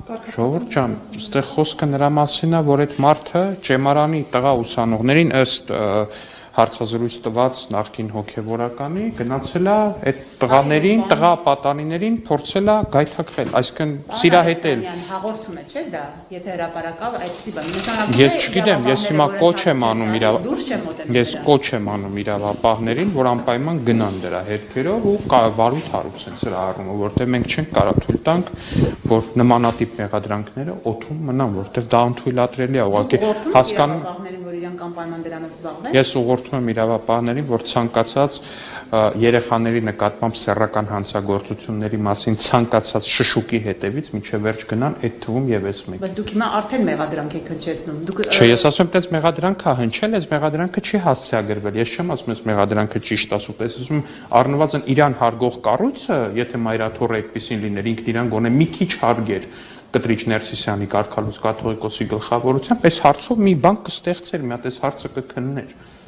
Ժողովուրդ ջան, այստեղ խոսքը նրա մասին է, որ այդ մարդը ճեմարանի տղա ուսանողներին ըստ հարցազրույց տված նախկին հոգևորականի գնացել է այդ տղաներին, տղա պատանիներին փորձել է գայթակղել, այսինքն սիրահետել։ Հաղորդում է, չէ՞ դա, եթե հրապարակավ այդպիսի բան նշանակում է։ Ես չգիտեմ, ես հիմա կոչ եմ անում ես կոչ եմ անում իրավապահներին, որ անպայման գնան դրա հետքերով ու վարույթ հարուցեն սրա առումով, որտեղ մենք չենք կարող թույլ տանք, որ նմանատիպ մեղադրանքները օդում մնան, որտեղ դա անթույլատրելի է, ուղղակի հասկանում որ իրանք անպայման դրանով զբաղվեն։ Ես ուղղորդում եմ իրավապահներին, որ ցանկացած երեխաների նկատմամբ սեռական հանցագործությունների մասին ցանկացած շշուկի հետևից միջև վերջ գնան, այդ թվում եւս մեկ։ Բայց դուք հիմա արդեն մեղադրանք եք հնչեցնում։ Չէ, ես ասում եմ, այդպես մեղադրանք է հնչել, այս մեղադրանքը չի հասցեագրվել։ Ես չեմ ասում, այս մեղադրանքը ճիշտ է, ես ասում եմ, առնվազն իրան հարգող կառույցը, եթե Մայրաթորը այդպեսին լիներ, ինքն իրան գոնե մի քիչ հարգեր Կտրիչ Ներսիսյանի կարգալուց կաթողիկոսի գլխավորությամբ, այս հարցով մի բան կստեղծեր, մի հատ այս հարցը կքններ։